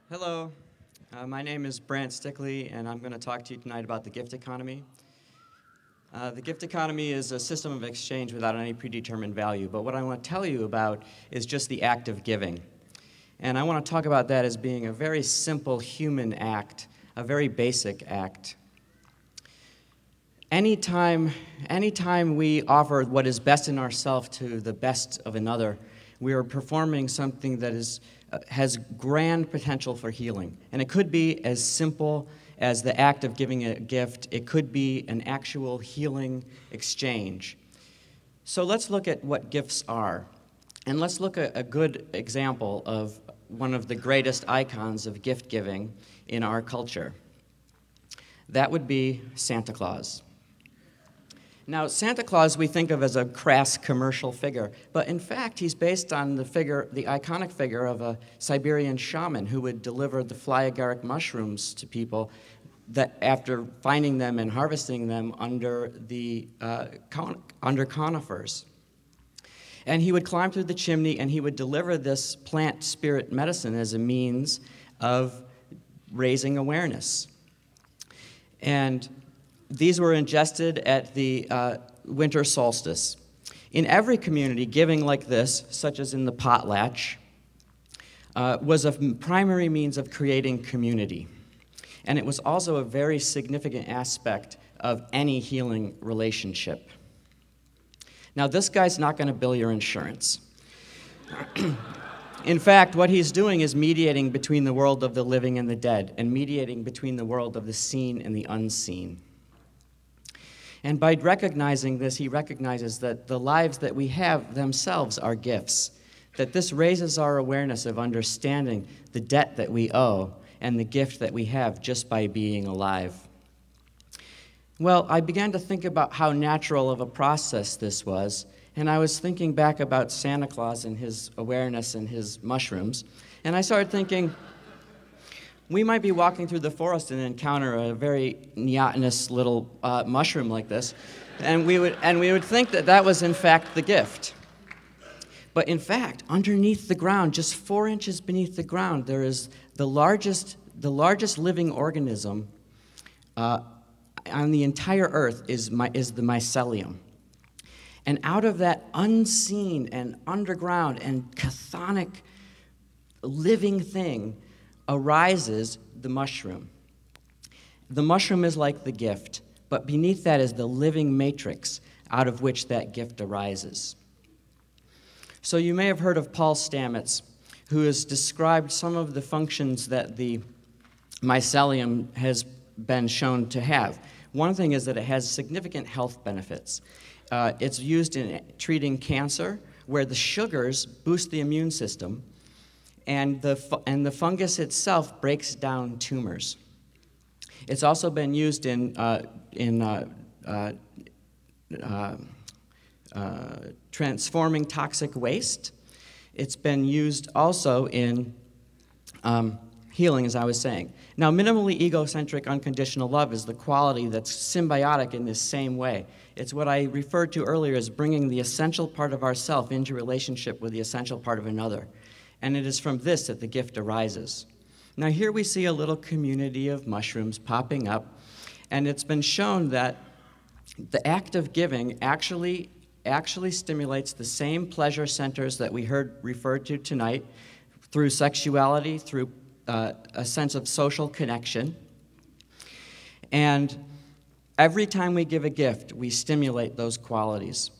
Hello, my name is Brandt Stickley, and I'm going to talk to you tonight about the gift economy. The gift economy is a system of exchange without any predetermined value, but what I want to tell you about is just the act of giving. And I want to talk about that as being a very simple human act, a very basic act. Anytime we offer what is best in ourselves to the best of another, we are performing something that has grand potential for healing. And it could be as simple as the act of giving a gift. It could be an actual healing exchange. So let's look at what gifts are. And let's look at a good example of one of the greatest icons of gift giving in our culture. That would be Santa Claus. Now, Santa Claus we think of as a crass commercial figure, but in fact, he's based on the iconic figure of a Siberian shaman who would deliver the fly agaric mushrooms to people that after finding them and harvesting them under conifers. And he would climb through the chimney and he would deliver this plant spirit medicine as a means of raising awareness. And these were ingested at the winter solstice. In every community, giving like this, such as in the potlatch, was a primary means of creating community. And it was also a very significant aspect of any healing relationship. Now, this guy's not going to bill your insurance. In fact, what he's doing is mediating between the world of the living and the dead, and mediating between the world of the seen and the unseen. And by recognizing this, he recognizes that the lives that we have themselves are gifts, that this raises our awareness of understanding the debt that we owe and the gift that we have just by being alive. Well, I began to think about how natural of a process this was, and I was thinking back about Santa Claus and his awareness and his mushrooms, and I started thinking, we might be walking through the forest and encounter a very neotenous little mushroom like this, and we would think that that was in fact the gift. But in fact, underneath the ground, just 4 inches beneath the ground, there is the largest living organism on the entire earth is the Mycelium. And out of that unseen and underground and chthonic living thing arises the mushroom. The mushroom is like the gift, but beneath that is the living matrix out of which that gift arises. So you may have heard of Paul Stamets, who has described some of the functions that the mycelium has been shown to have. One thing is that it has significant health benefits. It's used in treating cancer, where the sugars boost the immune system, and the fungus itself breaks down tumors. It's also been used in transforming toxic waste. It's been used also in healing, as I was saying. Now, minimally egocentric unconditional love is the quality that's symbiotic in this same way. It's what I referred to earlier as bringing the essential part of ourself into relationship with the essential part of another. And it is from this that the gift arises. Now, here we see a little community of mushrooms popping up, and it's been shown that the act of giving actually stimulates the same pleasure centers that we heard referred to tonight through sexuality, through a sense of social connection. And every time we give a gift, we stimulate those qualities.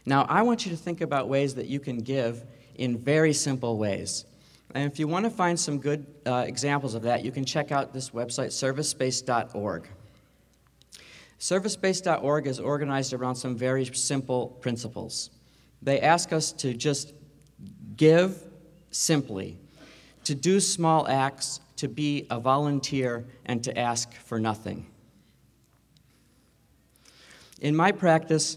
Now, I want you to think about ways that you can give in very simple ways. And if you want to find some good examples of that, you can check out this website, servicebased.org. Servicebased.org is organized around some very simple principles. They ask us to just give simply, to do small acts, to be a volunteer, and to ask for nothing. In my practice,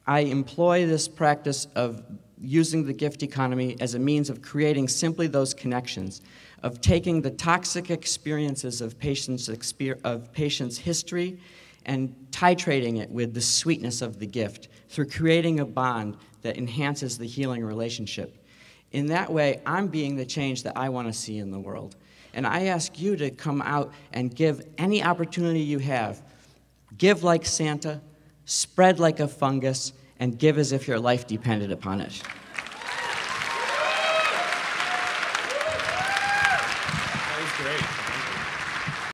I employ this practice of using the gift economy as a means of creating simply those connections, of taking the toxic experiences of patients' history and titrating it with the sweetness of the gift through creating a bond that enhances the healing relationship. In that way, I'm being the change that I want to see in the world. And I ask you to come out and give any opportunity you have. Give like Santa, spread like a fungus, and give as if your life depended upon it.